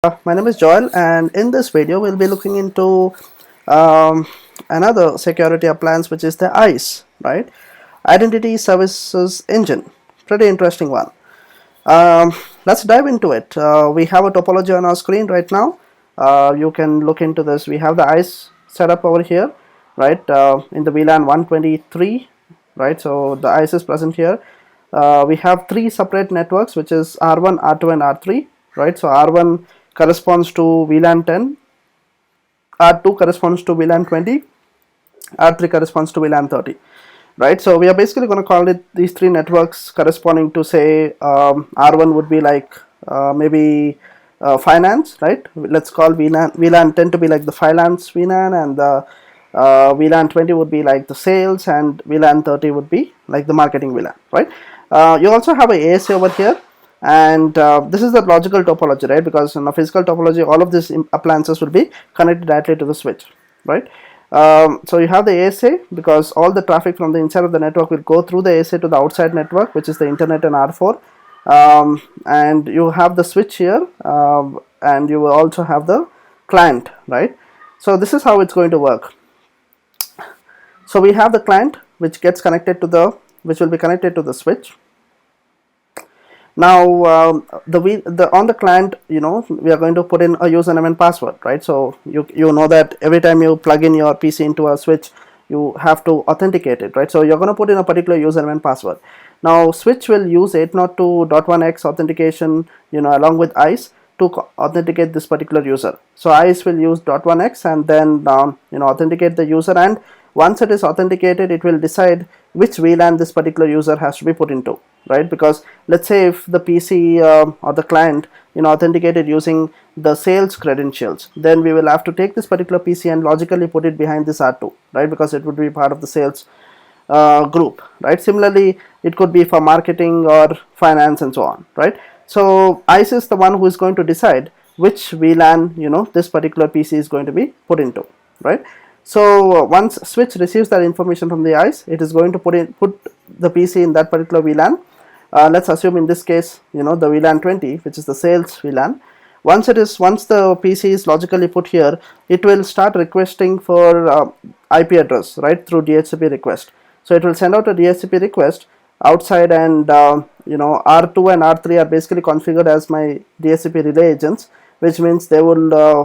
My name is Joel, and in this video we'll be looking into um, another security appliance, which is the ISE, right? Identity Services Engine. Pretty interesting one. Let's dive into it. We have a topology on our screen right now. You can look into this. We have the ISE setup over here, right? In the VLAN 123, right? So the ISE is present here. We have three separate networks, which is R1, R2, and R3, right? So R1 corresponds to VLAN 10, R2 corresponds to VLAN 20, R3 corresponds to VLAN 30, right? So we are basically going to call it these three networks corresponding to, say, R1 would be like maybe finance, right? Let's call VLAN 10 to be like the finance VLAN, and the VLAN 20 would be like the sales, and VLAN 30 would be like the marketing VLAN, right? You also have a ASA over here, and this is the logical topology, right? Because in a physical topology, all of these appliances will be connected directly to the switch, right? So you have the ASA, because all the traffic from the inside of the network will go through the ASA to the outside network, which is the internet and R4. And you have the switch here, and you will also have the client, right? So this is how it's going to work. So we have the client which gets connected to which will be connected to the switch. Now on the client, we are going to put in a username and password, right? So you know that every time you plug in your PC into a switch, you have to authenticate it, right? So you're going to put in a particular username and password. Now switch will use 802.1x authentication, along with ISE to authenticate this particular user. So ISE will use .1x and then authenticate the user, and once it is authenticated, it will decide which VLAN this particular user has to be put into, right? Because let's say if the PC or the client authenticated using the sales credentials, then we will have to take this particular PC and logically put it behind this R2, right? Because it would be part of the sales group, right? Similarly, it could be for marketing or finance and so on, right? So ISE is the one who is going to decide which VLAN this particular PC is going to be put into, right? So once switch receives that information from the ISE, it is going to put the PC in that particular VLAN. Let's assume in this case, the VLAN 20, which is the sales VLAN. Once the PC is logically put here, it will start requesting for IP address, right, through DHCP request. So it will send out a DHCP request outside, and R2 and R3 are basically configured as my DHCP relay agents, which means they will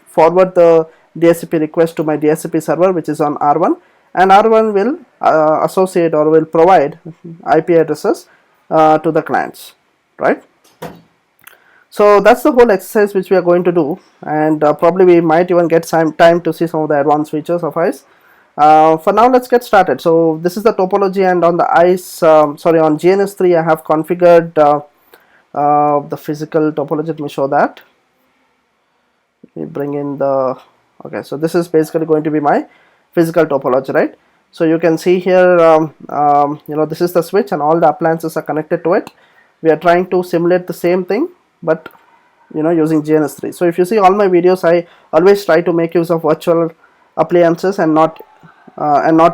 forward the DHCP request to my DHCP server, which is on R1, and R1 will associate or will provide IP addresses to the clients, right? So that's the whole exercise which we are going to do, and probably we might even get some time to see some of the advanced features of ISE. For now, let's get started. So this is the topology, and on the ISE, on GNS3, I have configured the physical topology. Let me show that. Let me bring in the, okay, so this is basically going to be my physical topology, right? So you can see here, this is the switch and all the appliances are connected to it. We are trying to simulate the same thing, but using GNS3. So if you see all my videos, I always try to make use of virtual appliances and not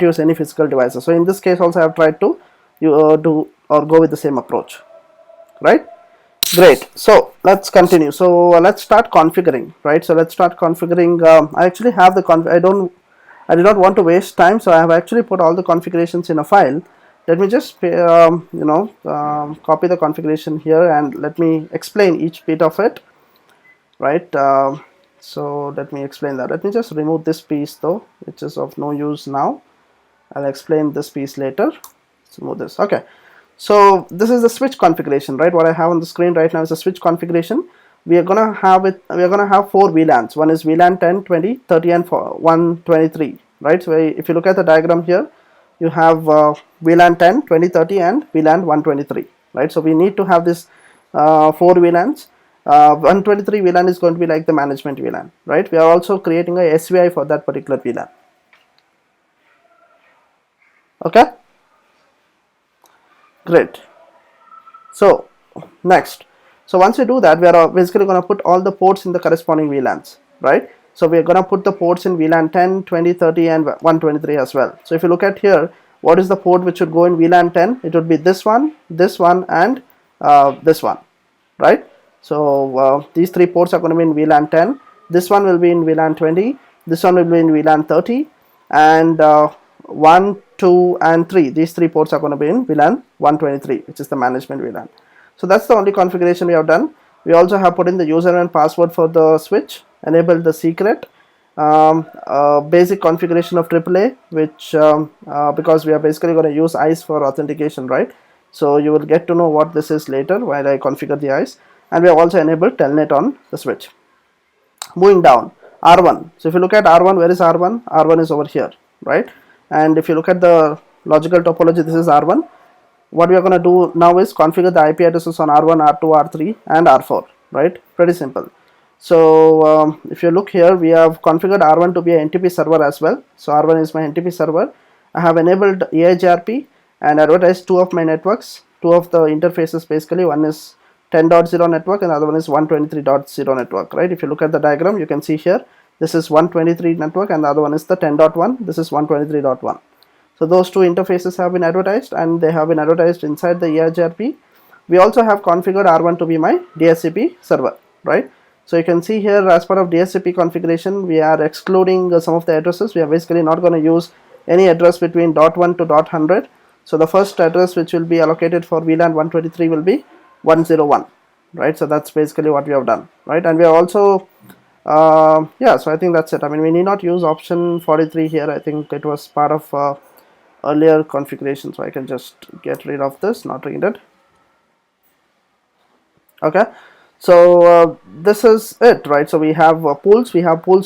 use any physical devices. So in this case also I have tried to do or go with the same approach, right? Great. So let's continue. So let's start configuring, right? So let's start configuring. I actually have the I did not want to waste time, so I have actually put all the configurations in a file. Let me just copy the configuration here, and let me explain each bit of it, right? So let me explain that. Let me just remove this piece though, which is of no use now. I'll explain this piece later. Let's remove this. Okay. So this is the switch configuration, right? What I have on the screen right now is a switch configuration. We are gonna have 4 VLANs. One is VLAN 10, 20, 30, and 123, right? So if you look at the diagram here, you have VLAN 10, 20, 30, and VLAN 123, right? So we need to have this 4 VLANs. 123 VLAN is going to be like the management VLAN, right? We are also creating a SVI for that particular VLAN. Okay, great. So next, so once we do that, we are basically going to put all the ports in the corresponding VLANs, right? So we are going to put the ports in VLAN 10, 20, 30, and 123 as well. So if you look at here, what is the port which should go in VLAN 10? It would be this one, and this one, right? So these three ports are going to be in VLAN 10. This one will be in VLAN 20. This one will be in VLAN 30, and 1, 2, and 3. These three ports are going to be in VLAN 123, which is the management VLAN. So that's the only configuration we have done. We also have put in the username and password for the switch, enabled the secret, basic configuration of AAA, which because we are basically going to use ISE for authentication, right? So you will get to know what this is later while I configure the ISE. And we have also enabled telnet on the switch. Moving down, R1. So if you look at R1, where is R1? R1 is over here, right? And if you look at the logical topology, this is R1. What we are going to do now is configure the IP addresses on R1, R2, R3, and R4, right? Pretty simple. So if you look here, we have configured R1 to be an NTP server as well. So R1 is my NTP server. I have enabled AIGRP and advertised two of my networks, two of the interfaces basically. One is 10.0 network and the other one is 123.0 network, right? If you look at the diagram, you can see here, this is 123 network and the other one is the 10.1. This is 123.1. So those two interfaces have been advertised, and they have been advertised inside the AIGRP. We also have configured R1 to be my DHCP server, right? So you can see here, as part of DHCP configuration, we are excluding some of the addresses. We are basically not going to use any address between .1 to .100. So the first address which will be allocated for VLAN 123 will be 101, right? So that's basically what we have done, right? And we are also yeah, so I think that's it. I mean, we need not use option 43 here. I think it was part of earlier configuration, so I can just get rid of this, not read it. Okay, so this is it, right? So we have pools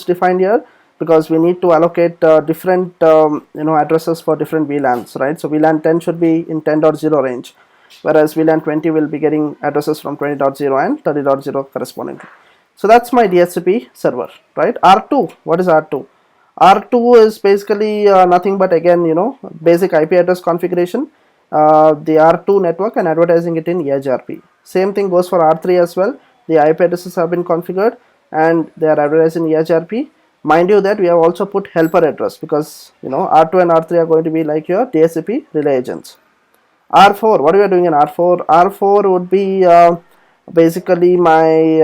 defined here because we need to allocate different addresses for different VLANs, right? So VLAN 10 should be in 10.0 range, whereas VLAN 20 will be getting addresses from 20.0 and 30.0 correspondingly. So that's my DHCP server, right? R2, what is R2? R2 is basically nothing but, again, basic IP address configuration, the R2 network, and advertising it in AIGRP. Same thing goes for R3 as well. The IP addresses have been configured and they are advertised in AIGRP. Mind you that we have also put helper address because R2 and R3 are going to be like your DHCP relay agents. R4, what are we doing in R4? R4 would be basically my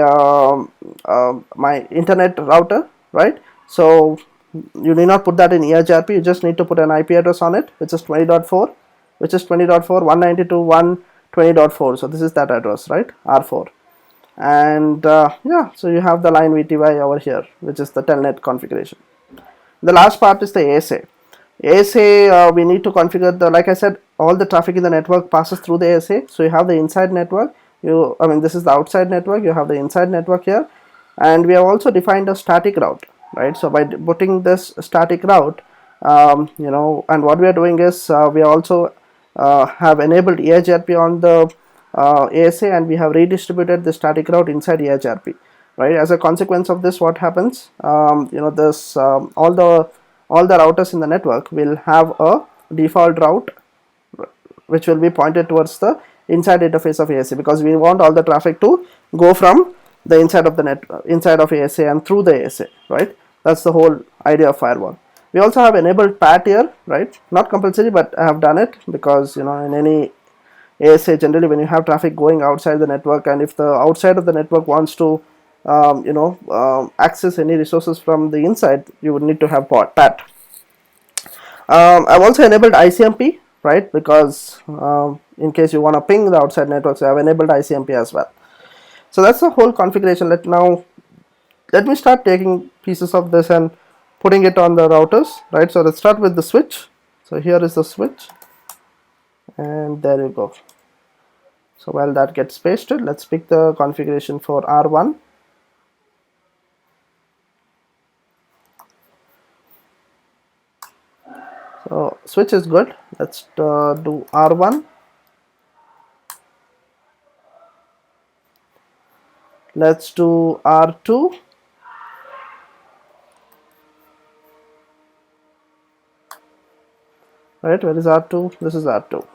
internet router, right? So you need not put that in AIGRP, you just need to put an IP address on it, which is 20.4, which is 20.4, 192.120.4. So this is that address, right? R4. And yeah, so you have the line VTY over here, which is the telnet configuration. The last part is the ASA. ASA, we need to configure like I said, all the traffic in the network passes through the ASA. So you have the inside network, this is the outside network, you have the inside network here, and we have also defined a static route, right? So by putting this static route, and what we are doing is we also have enabled AIGRP on the ASA, and we have redistributed the static route inside AIGRP, right? As a consequence of this, what happens, this all the routers in the network will have a default route which will be pointed towards the inside interface of ASA, because we want all the traffic to go from the inside of the inside of ASA and through the ASA, right? That's the whole idea of firewall. We also have enabled PAT here, right? Not compulsory, but I have done it because in any ASA, generally when you have traffic going outside the network, and if the outside of the network wants to access any resources from the inside, you would need to have PAT. I've also enabled ICMP, right? Because in case you want to ping the outside network, so I've enabled ICMP as well. So that's the whole configuration. Let me start taking pieces of this and putting it on the routers, right? So let's start with the switch. So here is the switch, and there you go. So while that gets pasted, let's pick the configuration for R1. So switch is good. Let's do R1. Let's do R2. Right, where is R2? This is R2.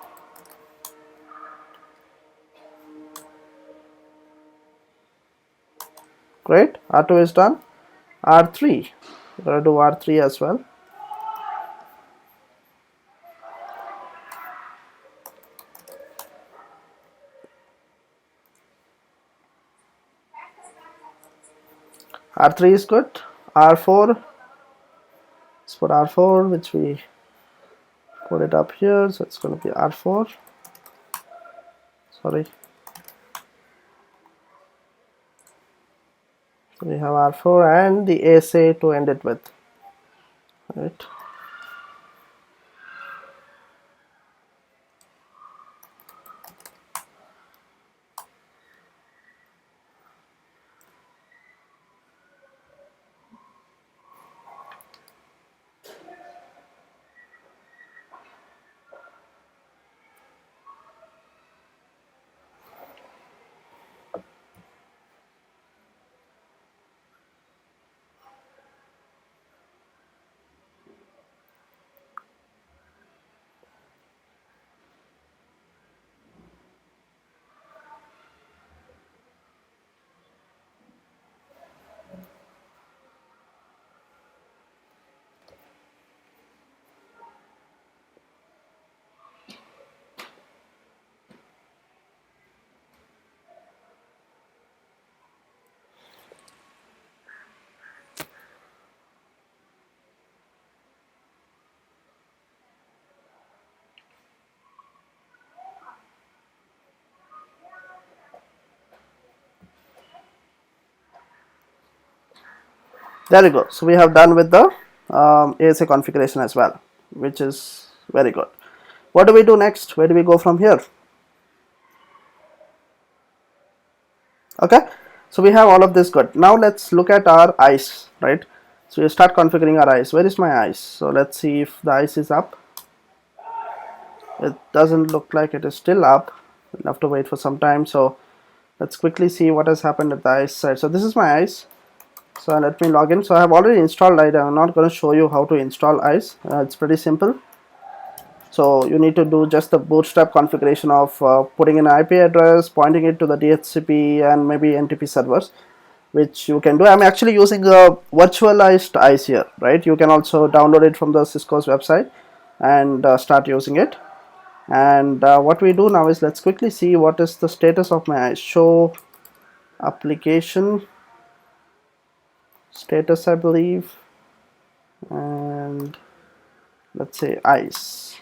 Great, R2 is done. R3, we're going to do R3 as well. R3 is good. R4, let's put R4, which we put it up here, so it's going to be R4. Sorry, so we have R4 and the ASA to end it with, right? There we go. So we have done with the ASA configuration as well, which is very good. What do we do next? Where do we go from here? Okay, so we have all of this good. Now let's look at our ISE, right? So we start configuring our ISE. Where is my ISE? So let's see if the ISE is up. It doesn't look like it is still up. We'll have to wait for some time. So let's quickly see what has happened at the ISE side. So this is my ISE. So let me log in. So I have already installed it. I'm not going to show you how to install ISE. It's pretty simple. So you need to do just the bootstrap configuration of putting in an IP address, pointing it to the DHCP and maybe NTP servers, which you can do. I'm actually using a virtualized ISE here, right? You can also download it from the Cisco's website and start using it. And what we do now is let's quickly see what is the status of my ISE. Show application status, I believe, and let's say ISE.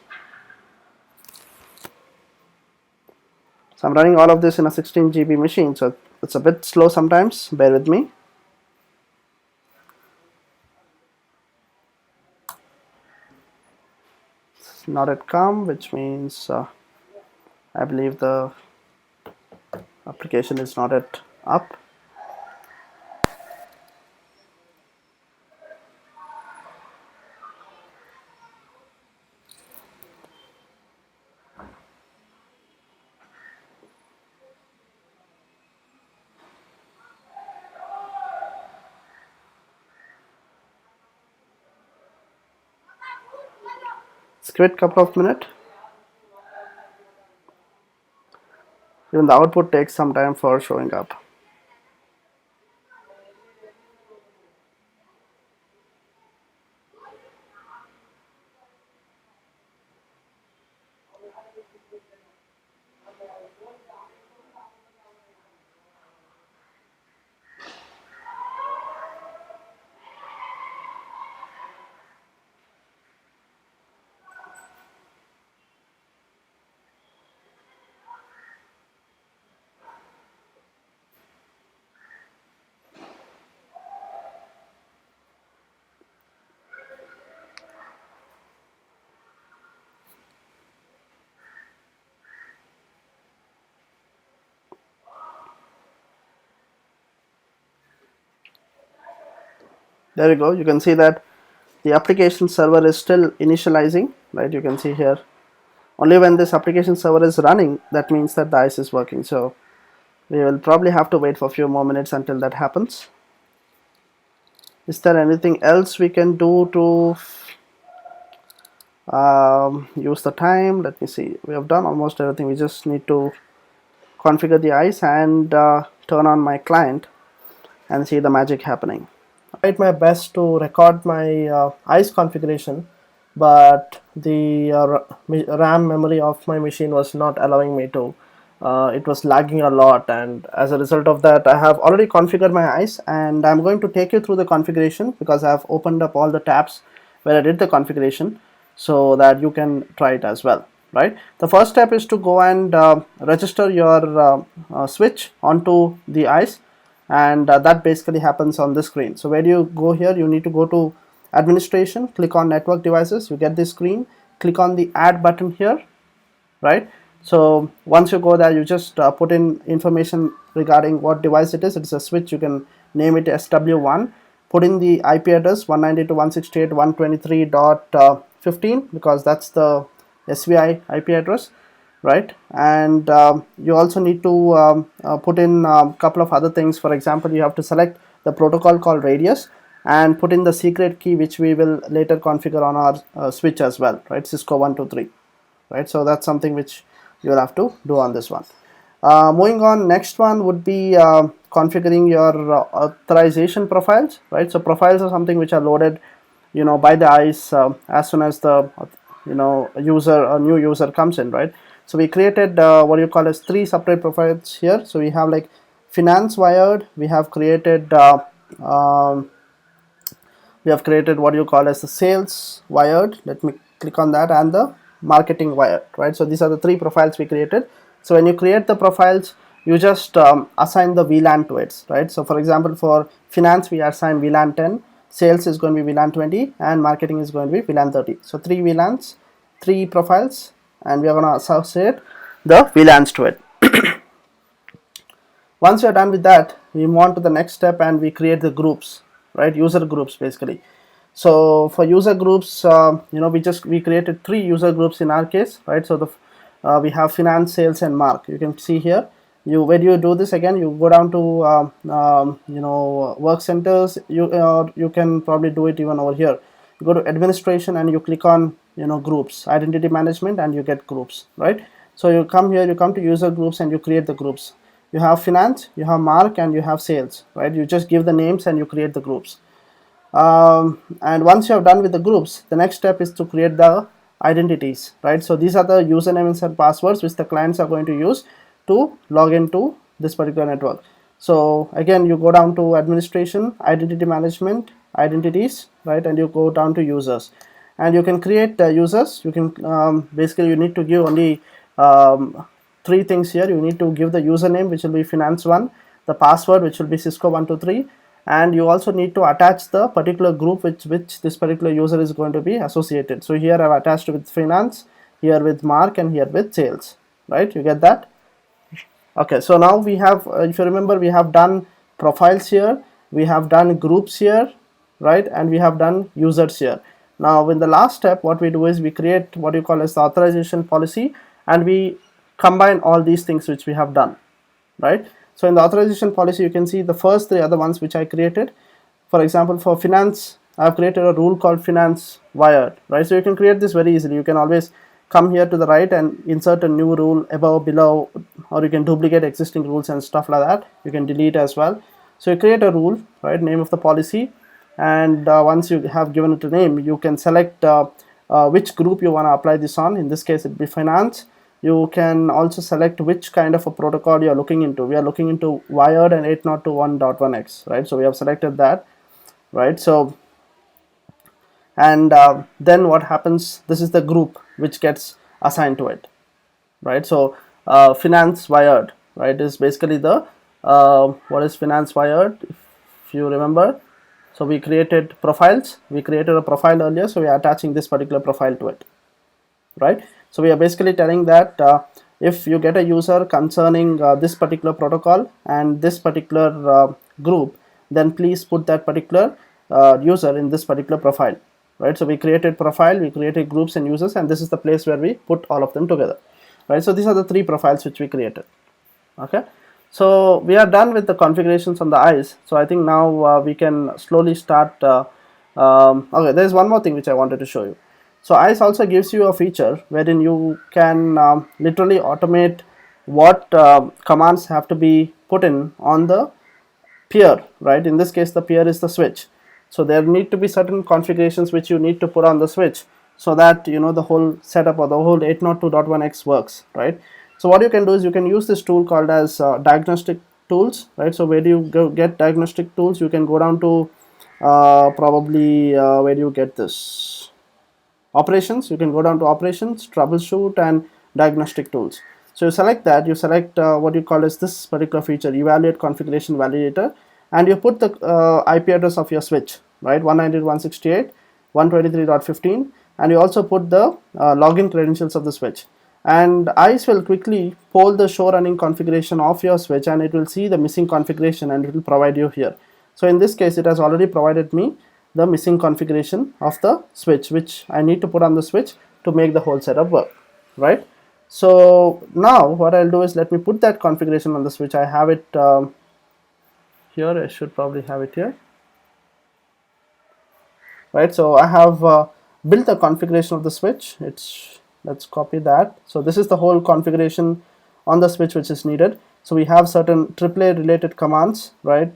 So I'm running all of this in a 16 GB machine, so it's a bit slow sometimes, bear with me. It's not at come, which means I believe the application is not at up. Give it a couple of minutes. Even the output takes some time for showing up. There we go. You can see that the application server is still initializing, right? You can see here only when this application server is running, that means that the ISE is working. So we will probably have to wait for a few more minutes until that happens. Is there anything else we can do to use the time? Let me see. We have done almost everything. We just need to configure the ISE and turn on my client and see the magic happening. I tried my best to record my ISE configuration, but the RAM memory of my machine was not allowing me to it was lagging a lot, and as a result of that I have already configured my ISE, and I'm going to take you through the configuration because I have opened up all the tabs where I did the configuration so that you can try it as well, right? The first step is to go and register your switch onto the ISE, and that basically happens on this screen. So where do you go here? You need to go to administration, click on network devices, you get this screen, click on the add button here, right? So once you go there, you just put in information regarding what device it is. It's a switch, you can name it SW1, put in the IP address 192.168.123.15 because that's the SVI IP address, right? And you also need to put in a couple of other things. For example, you have to select the protocol called radius and put in the secret key, which we will later configure on our switch as well, right? Cisco 123, right? So that's something which you will have to do on this one. Moving on, next one would be configuring your authorization profiles, right? So profiles are something which are loaded, by the ISE as soon as the a new user comes in, right? So we created what you call as 3 separate profiles here. So we have like finance wired, we have created what you call as the sales wired, let me click on that, and the marketing wired, right? So these are the 3 profiles we created. So when you create the profiles, you just assign the VLAN to it, right? So for example, for finance we assign VLAN 10, sales is going to be VLAN 20, and marketing is going to be VLAN 30. So 3 VLANs, 3 profiles, and we are going to associate the VLANs to it. Once you are done with that, we move on to the next step and we create the groups, right? User groups basically. So for user groups, we created 3 user groups in our case, right? So we have finance, sales, and mark. You can see here. When you do this again, you go down to work centers. You can probably do it even over here. You go to administration and you click on groups, identity management, and you get groups, right? So you come here, you come to user groups and you create the groups. You have finance, you have mark, and you have sales, right? You just give the names and you create the groups. And once you have done with the groups, the next step is to create the identities, right? So these are the usernames and passwords which the clients are going to use to log into this particular network. So again, you go down to administration, identity management, identities, right? And you go down to users, and you can create users. You can basically you need to give only 3 things here. You need to give the username, which will be finance1, the password, which will be Cisco 123, and you also need to attach the particular group which this particular user is going to be associated. So here I've attached with finance, here with mark, and here with sales, right? You get that? Okay, so now we have, if you remember, we have done profiles here, we have done groups here, right? And we have done users here. Now in the last step, what we do is we create what you call as the authorization policy, and we combine all these things which we have done, right? So in the authorization policy, you can see the first 3 other ones which I created. For example, for finance, I have created a rule called finance wired, right? So you can create this very easily. You can always come here to the right and insert a new rule above, below, or you can duplicate existing rules and stuff like that. You can delete as well. So you create a rule, right? Name of the policy, and once you have given it a name, you can select which group you want to apply this on. In this case, it will be finance. You can also select which kind of a protocol you are looking into. We are looking into wired and 802.1.1x, right? So we have selected that, right? So, and then what happens, this is the group which gets assigned to it, right? So finance wired, right, is basically the what is finance wired, if you remember. So we created profiles. We created a profile earlier, so we are attaching this particular profile to it, right? So we are basically telling that if you get a user concerning this particular protocol and this particular group, then please put that particular user in this particular profile, right? So we created profile, we created groups and users, and this is the place where we put all of them together, right? So these are the 3 profiles which we created. Okay, so we are done with the configurations on the ISE. So I think now we can slowly start. Okay, there is one more thing which I wanted to show you. So ISE also gives you a feature wherein you can literally automate what commands have to be put in on the peer, right? In this case, the peer is the switch. So there need to be certain configurations which you need to put on the switch so that the whole setup or the whole 802.1x works, right? So what you can do is you can use this tool called as diagnostic tools, right? So where do you go get diagnostic tools? You can go down to probably where do you get this? Operations. You can go down to operations, troubleshoot, and diagnostic tools. So you select that, you select what you call as this particular feature, evaluate configuration validator, and you put the IP address of your switch, right? 192.168.123.15, and you also put the login credentials of the switch. And ICE will quickly poll the show running configuration of your switch, and it will see the missing configuration and it will provide you here. So in this case, it has already provided me the missing configuration of the switch, which I need to put on the switch to make the whole setup work, right? So now what I'll do is let me put that configuration on the switch. I have it here. I should probably have it here, right? So I have built the configuration of the switch. Let's copy that. So this is the whole configuration on the switch which is needed. So we have certain AAA related commands, right?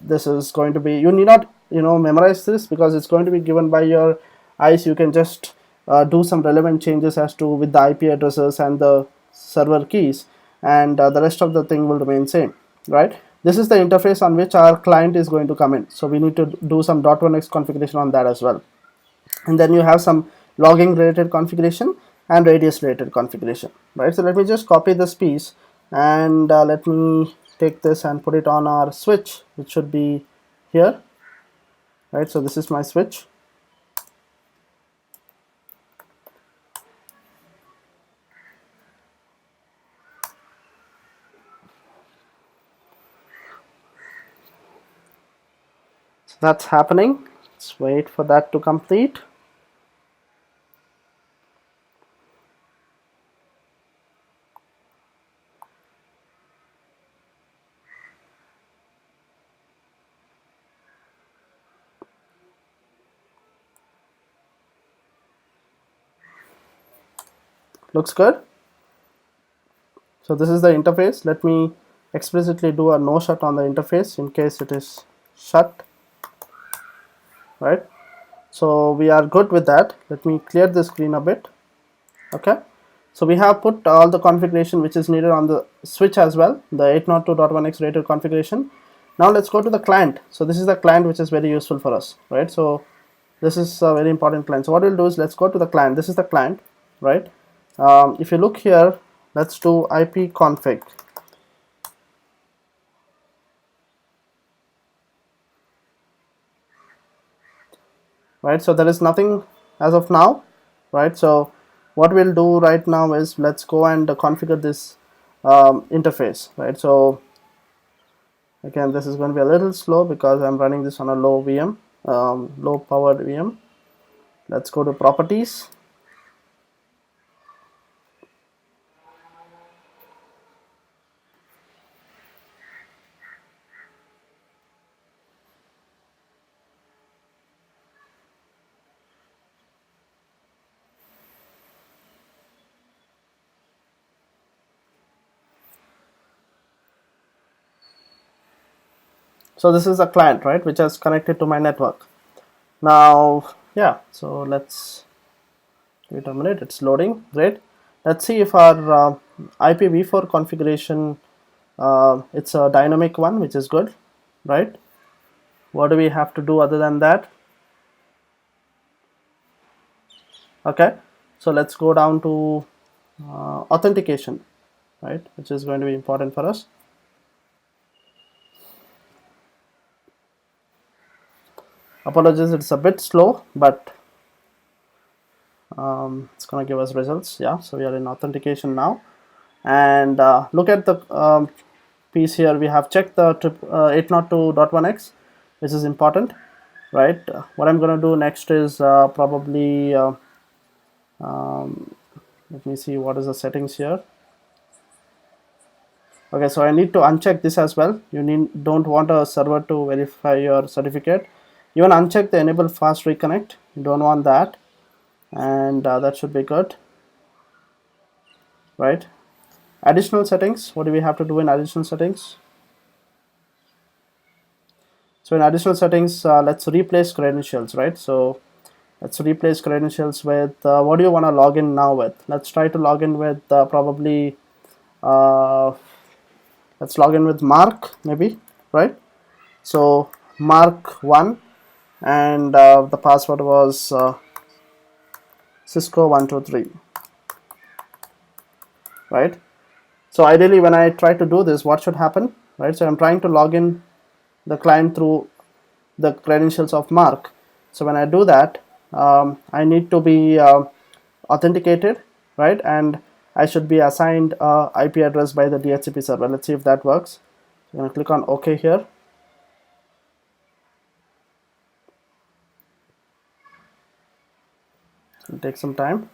This is going to be, you need not memorize this because it's going to be given by your ICE. You can just do some relevant changes as to with the IP addresses and the server keys, and the rest of the thing will remain same, right? This is the interface on which our client is going to come in, so we need to do some .1x configuration on that as well. And then you have some logging related configuration and radius related configuration, right? So let me just copy this piece, and let me take this and put it on our switch, which should be here, right? So this is my switch. So that's happening. Let's wait for that to complete. Looks good. So this is the interface. Let me explicitly do a no shut on the interface in case it is shut, right? So we are good with that. Let me clear the screen a bit. Okay, so we have put all the configuration which is needed on the switch as well, the 802.1x rated configuration. Now let's go to the client. So this is the client which is very useful for us, right? So this is a very important client. So what we'll do is let's go to the client. This is the client, right? If you look here, let's do IP config. Right, so there is nothing as of now, right? So what we'll do right now is let's go and configure this interface, right? So again, this is going to be a little slow because I'm running this on a low VM, low powered VM. Let's go to properties. So this is a client, right, which is connected to my network. Now, yeah, so let's wait a minute, it's loading. Great. Let's see if our IPv4 configuration, it's a dynamic one, which is good, right? What do we have to do other than that? Okay, so let's go down to authentication, right, which is going to be important for us. Apologies, it's a bit slow, but it's going to give us results. Yeah, so we are in authentication now, and look at the piece here. We have checked the 802.1x, which is important, right? What I'm going to do next is probably let me see what is the settings here. Okay, so I need to uncheck this as well. You don't want a server to verify your certificate. Even uncheck the enable fast reconnect. You don't want that, and that should be good, right? Additional settings. What do we have to do in additional settings? So in additional settings, let's replace credentials, right? So Let's replace credentials with what do you want to log in now with? Let's try to log in with probably uh, let's log in with Mark maybe, right? So Mark 1, and the password was Cisco 123, right? So ideally when I try to do this, what should happen, right? So I'm trying to log in the client through the credentials of Mark. So when I do that, I need to be authenticated, right? And I should be assigned IP address by the DHCP server. Let's see if that works. So I'm going to click on OK here. It'll take some time.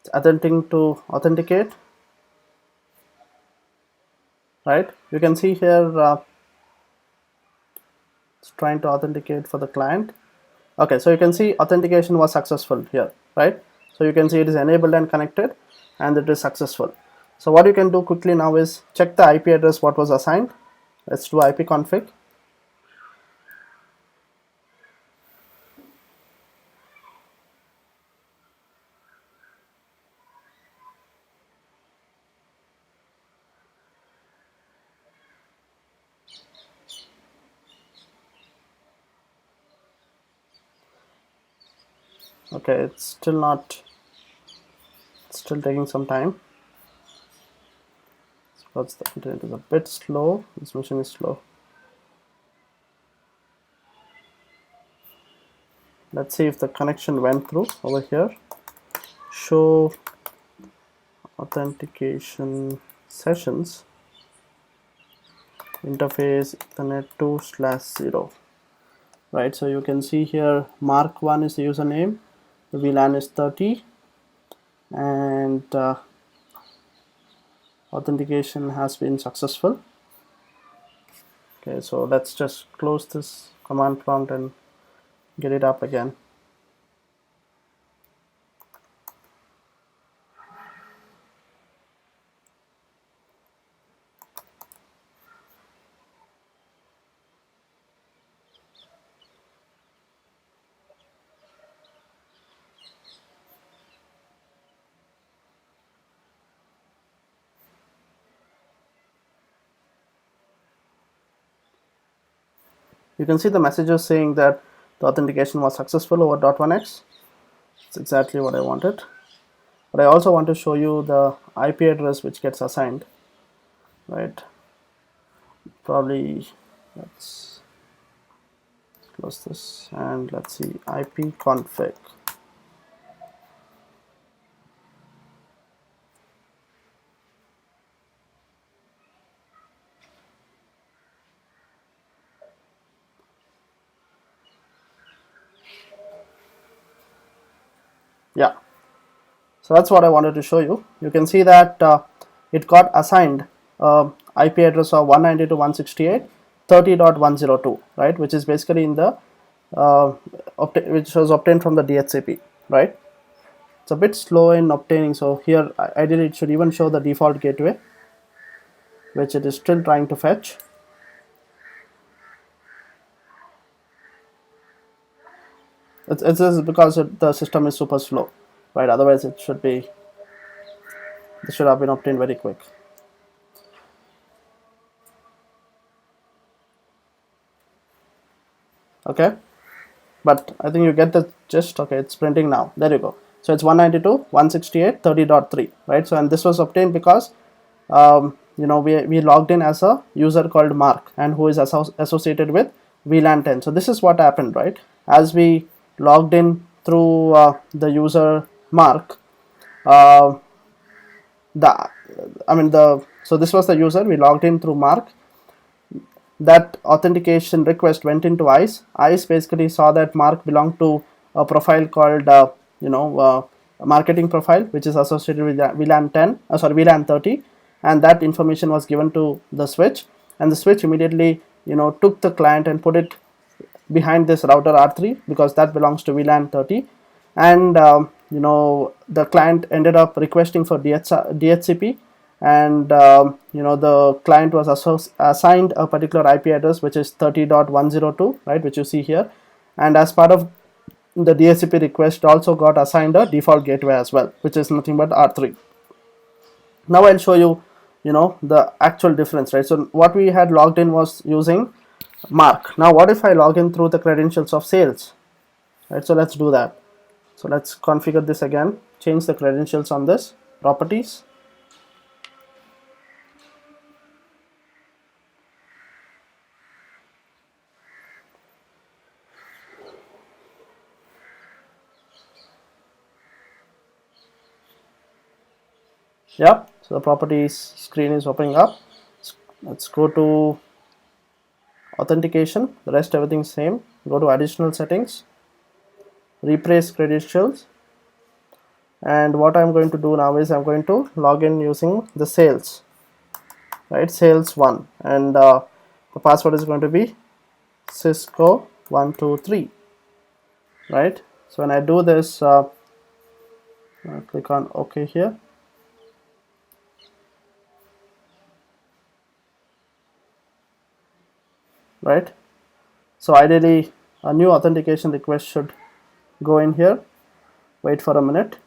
It's attempting to authenticate, right? You can see here it's trying to authenticate for the client. Okay, so you can see authentication was successful here, right? So you can see it is enabled and connected, and it is successful. So what you can do quickly now is check the IP address what was assigned. Let's do IP config. Okay, it's still taking some time because the internet is a bit slow. This machine is slow. Let's see if the connection went through over here. Show authentication sessions interface Ethernet 2/0, right? So you can see here Mark 1 is the username, the VLAN is 30, and authentication has been successful. Okay, so let's just close this command prompt and get it up again. You can see the messages saying that the authentication was successful over .1x. It's exactly what I wanted. But I also want to show you the IP address which gets assigned, right? Probably let's close this and let's see IP config. Yeah, so that's what I wanted to show you. You can see that it got assigned IP address of 192.168.30.102, right, which is basically in the which was obtained from the DHCP, right? It's a bit slow in obtaining, so here ideally it should even show the default gateway, which it is still trying to fetch. It's just because the system is super slow, right? Otherwise it should have been obtained very quick. Okay, but I think you get the gist. Okay, it's printing now. There you go. So it's 192.168.30.3, right? So and this was obtained because we logged in as a user called Mark and who is associated with VLAN 10. So this is what happened, right? As we logged in through the user Mark, so this was the user. We logged in through Mark. That authentication request went into ISE. ISE basically saw that Mark belonged to a profile called a marketing profile, which is associated with VLAN 30, and that information was given to the switch, and the switch immediately took the client and put it behind this router R3 because that belongs to VLAN 30, and the client ended up requesting for DHCP, and the client was assigned a particular IP address which is 30.102, right, which you see here, and as part of the DHCP request also got assigned a default gateway as well, which is nothing but R3. Now I'll show you the actual difference, right? So what we had logged in was using Mark. Now what if I log in through the credentials of sales, right? So let's do that. So let's configure this again, change the credentials on this, properties, yep. So the properties screen is opening up. Let's go to authentication, the rest everything same. Go to additional settings, replace credentials, and what I'm going to do now is I'm going to log in using the sales, right, sales 1, and the password is going to be Cisco 123, right? So when I do this, click on OK here, right? So ideally a new authentication request should go in here. Wait for a minute.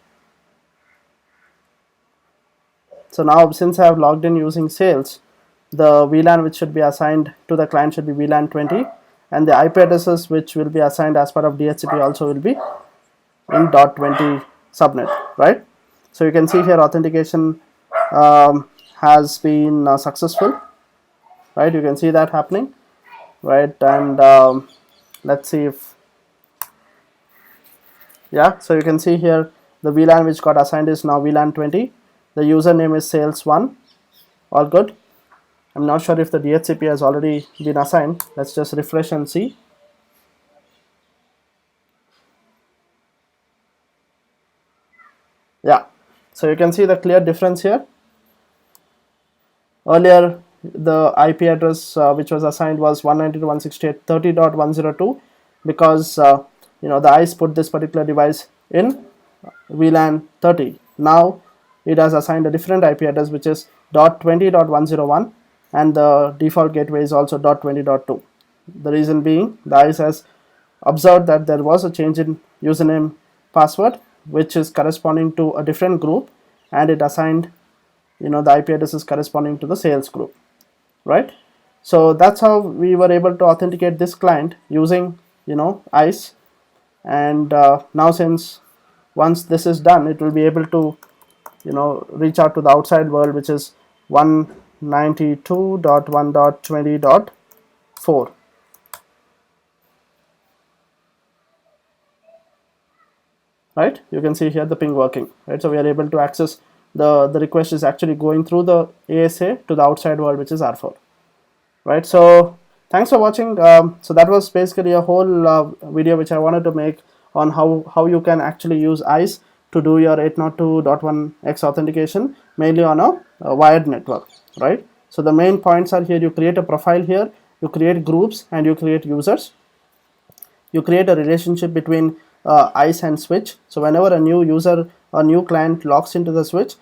So now since I have logged in using sales, the VLAN which should be assigned to the client should be VLAN 20, and the IP addresses which will be assigned as part of DHCP also will be in .20 subnet, right? So you can see here authentication has been successful, right? You can see that happening, right? And let's see if, yeah, so you can see here the VLAN which got assigned is now VLAN 20, the username is sales1, all good. I'm not sure if the DHCP has already been assigned. Let's just refresh and see. Yeah, so you can see the clear difference here. Earlier the IP address which was assigned was 192.168.30.102 because the ICE put this particular device in VLAN 30. Now it has assigned a different IP address which is .20.101, and the default gateway is also .20.2. The reason being the ICE has observed that there was a change in username password which is corresponding to a different group, and it assigned the IP address is corresponding to the sales group, right? So that's how we were able to authenticate this client using ICE, and now since once this is done, it will be able to reach out to the outside world, which is 192.1.20.4. right? You can see here the ping working, right? So we are able to access the request is actually going through the ASA to the outside world, which is R4, right? So thanks for watching. So that was basically a whole video which I wanted to make on how you can actually use ICE to do your 802.1x authentication, mainly on a wired network, right? So the main points are here: you create a profile here, you create groups, and you create users. You create a relationship between ICE and switch. So whenever a new user or new client logs into the switch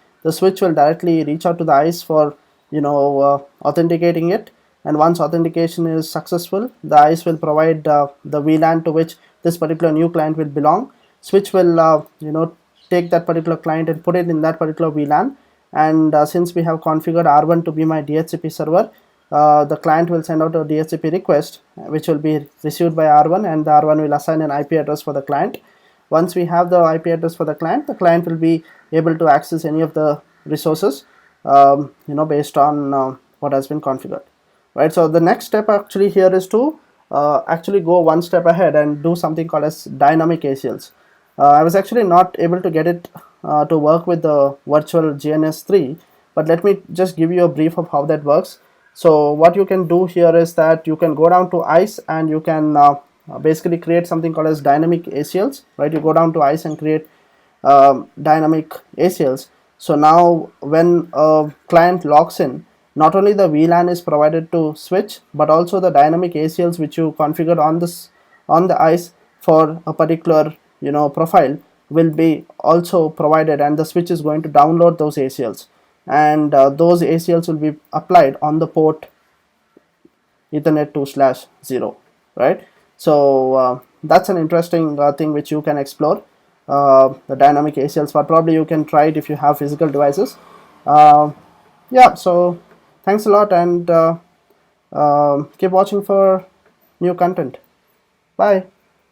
will directly reach out to the ICE for authenticating it. And once authentication is successful, the ICE will provide the VLAN to which this particular new client will belong. Switch will take that particular client and put it in that particular VLAN. And since we have configured R1 to be my DHCP server, the client will send out a DHCP request which will be received by R1, and the R1 will assign an IP address for the client. Once we have the IP address for the client will be able to access any of the resources based on what has been configured, right? So the next step actually here is to actually go one step ahead and do something called as dynamic ACLs. I was actually not able to get it to work with the virtual GNS3, but let me just give you a brief of how that works. So what you can do here is that you can go down to ICE and you can basically create something called as dynamic ACLs, right? You go down to ICE and create dynamic ACLs. So now when a client logs in, not only the VLAN is provided to switch, but also the dynamic ACLs which you configured on this on the ISE for a particular profile will be also provided, and the switch is going to download those ACLs, and those ACLs will be applied on the port Ethernet 2/0, right? So that's an interesting thing which you can explore, the dynamic ACLs, but probably you can try it if you have physical devices. Yeah, so thanks a lot, and keep watching for new content. Bye.